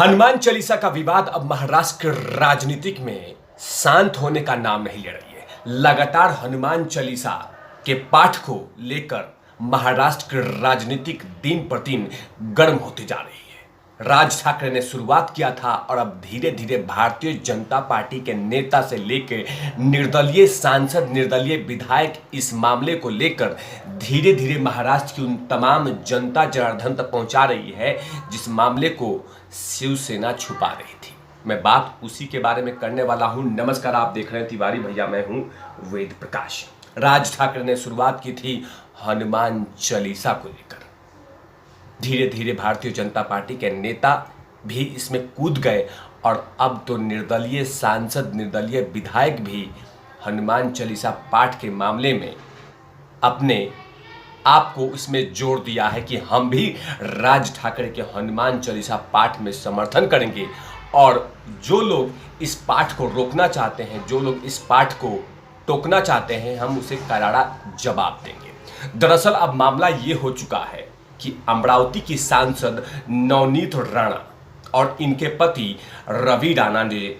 हनुमान चालीसा का विवाद अब महाराष्ट्र के राजनीतिक में शांत होने का नाम नहीं ले रही है। लगातार हनुमान चालीसा के पाठ को लेकर महाराष्ट्र की राजनीतिक दिन पर दिन गर्म होती जा रही है। राज ठाकरे ने शुरुआत किया था और अब धीरे धीरे भारतीय जनता पार्टी के नेता से लेकर निर्दलीय सांसद, निर्दलीय विधायक इस मामले को लेकर धीरे धीरे महाराष्ट्र की उन तमाम जनता जनार्दन तक पहुंचा रही है जिस मामले को शिवसेना छुपा रही थी। मैं बात उसी के बारे में करने वाला हूं। नमस्कार, आप देख रहे हैं तिवारी भैया, मैं हूं वेद प्रकाश। राज ठाकरे ने शुरुआत की थी हनुमान चालीसा को लेकर। धीरे धीरे भारतीय जनता पार्टी के नेता भी इसमें कूद गए और अब तो निर्दलीय सांसद, निर्दलीय विधायक भी हनुमान चालीसा पाठ के मामले में अपने आपको इसमें जोड़ दिया है कि हम भी राज ठाकरे के हनुमान चालीसा पाठ में समर्थन करेंगे और जो लोग इस पाठ को रोकना चाहते हैं, जो लोग इस पाठ को टोकना चाहते हैं, हम उसे करारा जवाब देंगे। दरअसल अब मामला ये हो चुका है कि अमरावती की सांसद नवनीत राणा और इनके पति रवि राणा ने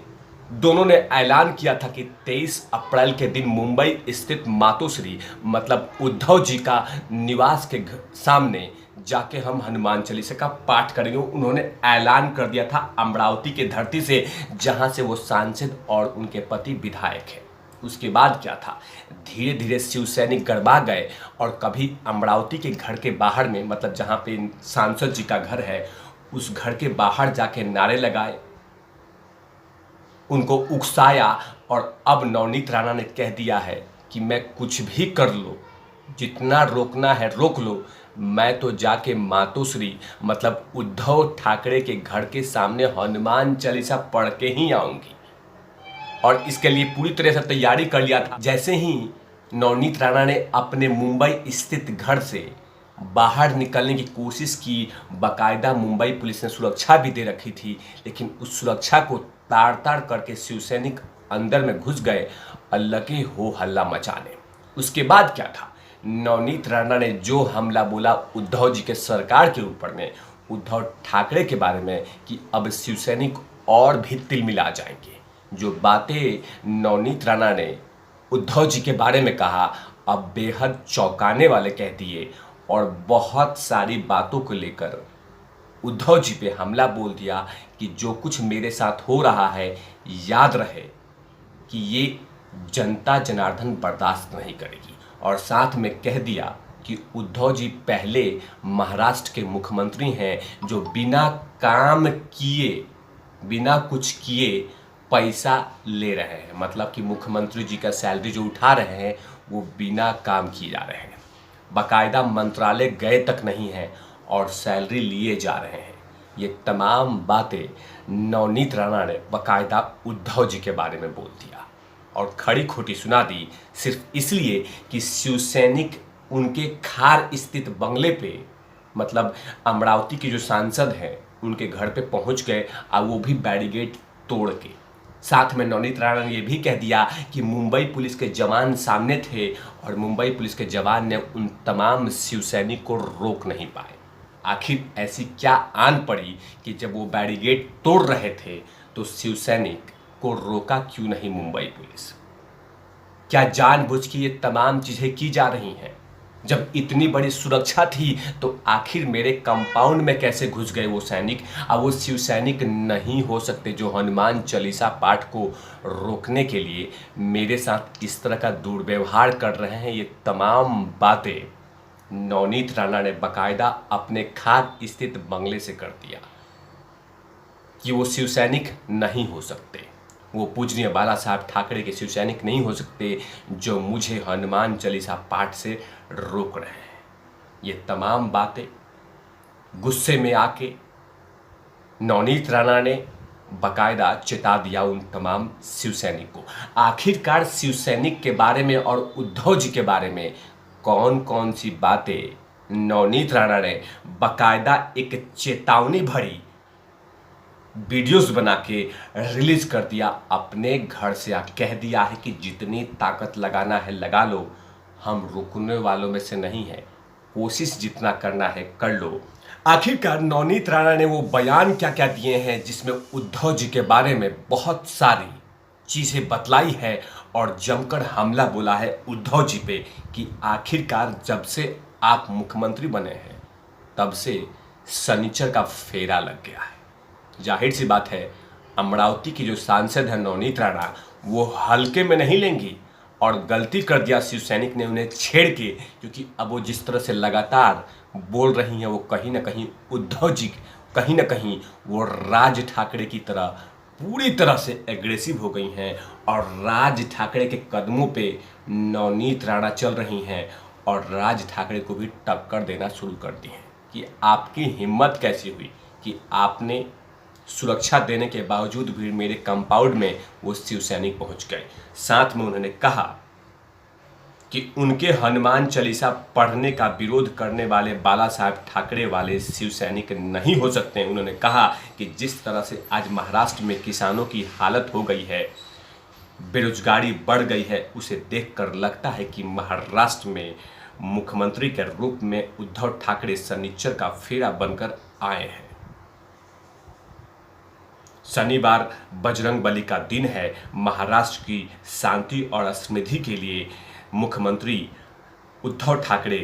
दोनों ने ऐलान किया था कि 23 अप्रैल के दिन मुंबई स्थित मातोश्री मतलब उद्धव जी का निवास के सामने जाके हम हनुमान चालीसा का पाठ करेंगे। उन्होंने ऐलान कर दिया था अमरावती के धरती से, जहां से वो सांसद और उनके पति विधायक हैं। उसके बाद क्या था, धीरे धीरे शिवसैनिक गड़बा गए और कभी अमरावती के घर के बाहर में मतलब जहां पे सांसद जी का घर है उस घर के बाहर जाके नारे लगाए, उनको उकसाया और अब नवनीत राणा ने कह दिया है कि मैं कुछ भी कर लो, जितना रोकना है रोक लो, मैं तो जाके मातोश्री मतलब उद्धव ठाकरे के घर के सामने हनुमान चालीसा पढ़ के ही आऊंगी। और इसके लिए पूरी तरह से तैयारी कर लिया था। जैसे ही नवनीत राणा ने अपने मुंबई स्थित घर से बाहर निकलने की कोशिश की, बाकायदा मुंबई पुलिस ने सुरक्षा भी दे रखी थी, लेकिन उस सुरक्षा को ताड़ ताड़ करके शिवसैनिक अंदर में घुस गए और लगे हो हल्ला मचाने। उसके बाद क्या था, नवनीत राणा ने जो हमला बोला उद्धव जी के सरकार के ऊपर में, उद्धव ठाकरे के बारे में, कि अब शिवसैनिक और भी तिलमिला जाएंगे। जो बातें नवनीत राणा ने उद्धव जी के बारे में कहा अब बेहद चौंकाने वाले कह दिए और बहुत सारी बातों को लेकर उद्धव जी पे हमला बोल दिया कि जो कुछ मेरे साथ हो रहा है याद रहे कि ये जनता जनार्दन बर्दाश्त नहीं करेगी। और साथ में कह दिया कि उद्धव जी पहले महाराष्ट्र के मुख्यमंत्री हैं जो बिना काम किए, बिना कुछ किए पैसा ले रहे हैं। मतलब कि मुख्यमंत्री जी का सैलरी जो उठा रहे हैं वो बिना काम किए जा रहे हैं, बाकायदा मंत्रालय गए तक नहीं है और सैलरी लिए जा रहे हैं। ये तमाम बातें नवनीत राणा ने बाकायदा उद्धव जी के बारे में बोल दिया और खड़ी खोटी सुना दी, सिर्फ इसलिए कि शिवसैनिक उनके खार स्थित बंगले पे मतलब अमरावती के जो सांसद हैं उनके घर पे पहुंच गए और वो भी बैरिकेड तोड़ के। साथ में नवनीत राणा ने यह भी कह दिया कि मुंबई पुलिस के जवान सामने थे और मुंबई पुलिस के जवान ने उन तमाम शिवसैनिक को रोक नहीं पाए। आखिर ऐसी क्या आन पड़ी कि जब वो बैरिकेड तोड़ रहे थे तो शिवसैनिक को रोका क्यों नहीं मुंबई पुलिस? क्या जानबूझ के ये तमाम चीजें की जा रही हैं? जब इतनी बड़ी सुरक्षा थी तो आखिर मेरे कंपाउंड में कैसे घुस गए वो सैनिक? अब वो शिव सैनिक नहीं हो सकते जो हनुमान चालीसा पाठ को रोकने के लिए मेरे साथ इस तरह का दुर्व्यवहार कर रहे हैं। ये तमाम बातें नवनीत राणा ने बाकायदा अपने खाद स्थित बंगले से कर दिया कि वो शिव सैनिक नहीं हो सकते, वो पूजनीय बाला साहब ठाकरे के शिवसैनिक नहीं हो सकते जो मुझे हनुमान चालीसा पाठ से रोक रहे हैं। ये तमाम बातें गुस्से में आके नवनीत राणा ने बाकायदा चेता दिया उन तमाम शिवसैनिक को। आखिरकार शिवसैनिक के बारे में और उद्धव जी के बारे में कौन कौन सी बातें नवनीत राणा ने बाकायदा एक चेतावनी भरी वीडियोस बना के रिलीज कर दिया। अपने घर से कह दिया है कि जितनी ताकत लगाना है लगा लो, हम रुकने वालों में से नहीं हैं। कोशिश जितना करना है कर लो। आखिरकार नवनीत राणा ने वो बयान क्या क्या दिए हैं जिसमें उद्धव जी के बारे में बहुत सारी चीज़ें बतलाई है और जमकर हमला बोला है उद्धव जी पे कि आखिरकार जब से आप मुख्यमंत्री बने हैं तब से शनिचर का फेरा लग गया है। जाहिर सी बात है, अमरावती की जो सांसद है नवनीत राणा, वो हल्के में नहीं लेंगी और गलती कर दिया शिव सैनिक ने उन्हें छेड़ के, क्योंकि अब वो जिस तरह से लगातार बोल रही हैं वो कहीं ना कहीं उद्धव जी कहीं ना कहीं वो राज ठाकरे की तरह पूरी तरह से एग्रेसिव हो गई हैं और राज ठाकरे के कदमों पे नवनीत राणा चल रही हैं और राज ठाकरे को भी टक्कर देना शुरू कर दी हैं कि आपकी हिम्मत कैसी हुई कि आपने सुरक्षा देने के बावजूद भी मेरे कंपाउंड में वो शिव सैनिक पहुंच गए। साथ में उन्होंने कहा कि उनके हनुमान चालीसा पढ़ने का विरोध करने वाले बाला साहब ठाकरे वाले शिव सैनिक नहीं हो सकते। उन्होंने कहा कि जिस तरह से आज महाराष्ट्र में किसानों की हालत हो गई है, बेरोजगारी बढ़ गई है, उसे देखकर लगता है कि महाराष्ट्र में मुख्यमंत्री के रूप में उद्धव ठाकरे शनिचर का फेरा बनकर आए हैं। शनिवार बजरंगबली का दिन है। महाराष्ट्र की शांति और समृद्धि के लिए मुख्यमंत्री उद्धव ठाकरे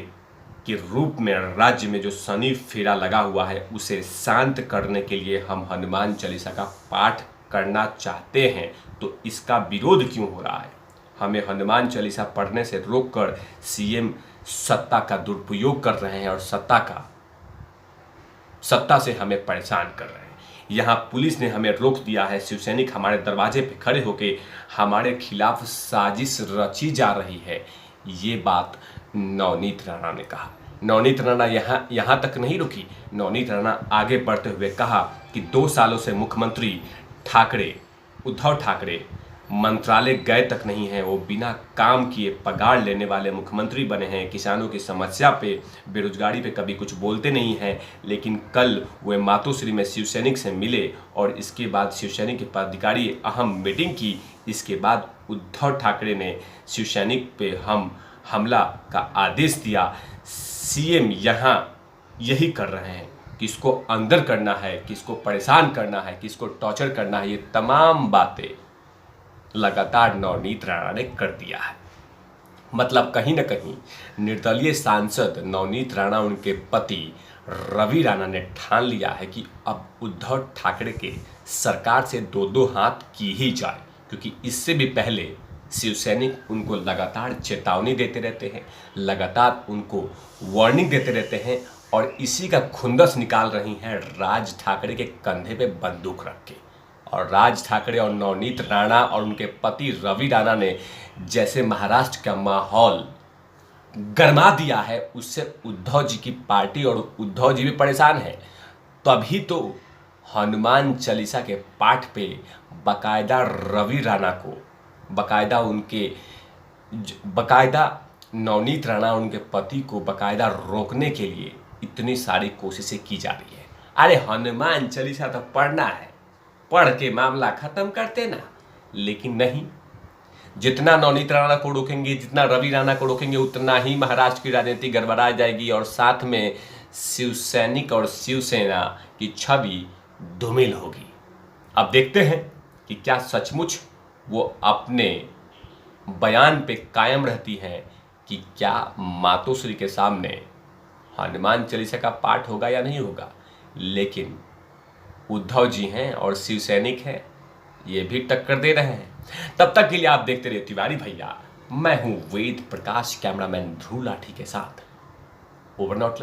के रूप में राज्य में जो शनि फेरा लगा हुआ है उसे शांत करने के लिए हम हनुमान चालीसा का पाठ करना चाहते हैं। तो इसका विरोध क्यों हो रहा है? हमें हनुमान चालीसा पढ़ने से रोककर सीएम सत्ता का दुरुपयोग कर रहे हैं और सत्ता से हमें परेशान कर रहे हैं। यहाँ पुलिस ने हमें रोक दिया है, शिवसैनिक हमारे दरवाजे पे खड़े होके हमारे खिलाफ साजिश रची जा रही है। ये बात नवनीत राणा ने कहा। नवनीत राणा यहाँ तक नहीं रुकी। नवनीत राणा आगे बढ़ते हुए कहा कि 2 सालों से मुख्यमंत्री उद्धव ठाकरे मंत्रालय गए तक नहीं है। वो बिना काम किए पगार लेने वाले मुख्यमंत्री बने हैं। किसानों की समस्या पे, बेरोजगारी पे कभी कुछ बोलते नहीं हैं। लेकिन कल वे मातोश्री में शिवसैनिक से मिले और इसके बाद शिवसैनिक के पदाधिकारी अहम मीटिंग की। इसके बाद उद्धव ठाकरे ने शिवसैनिक पे हमला का आदेश दिया। सीएम यहाँ यही कर रहे हैं, किसको अंदर करना है, किसको परेशान करना है, किसको टॉर्चर करना है, ये तमाम बातें लगातार नवनीत राणा ने कर दिया है। मतलब कहीं ना कहीं निर्दलीय सांसद नवनीत राणा, उनके पति रवि राणा ने ठान लिया है कि अब उद्धव ठाकरे के सरकार से 2-2 हाथ की ही जाए, क्योंकि इससे भी पहले शिवसैनिक उनको लगातार चेतावनी देते रहते हैं, लगातार उनको वार्निंग देते रहते हैं और इसी का खुंदस निकाल रही हैं राज ठाकरे के कंधे पे बंदूक रख के। और राज ठाकरे और नवनीत राणा और उनके पति रवि राणा ने जैसे महाराष्ट्र का माहौल गरमा दिया है, उससे उद्धव जी की पार्टी और उद्धव जी भी परेशान है। तभी तो हनुमान चालीसा के पाठ पे बाकायदा रवि राणा को बाकायदा नवनीत राणा उनके पति को बाकायदा रोकने के लिए इतनी सारी कोशिशें की जा रही है। अरे हनुमान चालीसा तो पढ़ना है, पढ़ के मामला खत्म करते ना। लेकिन नहीं, जितना नवनीत राणा को रोकेंगे, जितना रवि राणा को रोकेंगे, उतना ही महाराष्ट्र की राजनीति गड़बड़ा जाएगी और साथ में शिवसैनिक और शिवसेना की छवि धूमिल होगी। अब देखते हैं कि क्या सचमुच वो अपने बयान पे कायम रहती हैं कि क्या मातोश्री के सामने हनुमान चालीसा का पाठ होगा या नहीं होगा। लेकिन उद्धव जी हैं और शिवसैनिक हैं, ये भी टक्कर दे रहे हैं। तब तक के लिए आप देखते रहिए तिवारी भैया। मैं हूं वेद प्रकाश, कैमरामैन ध्रुव लाठी के साथ। Over not.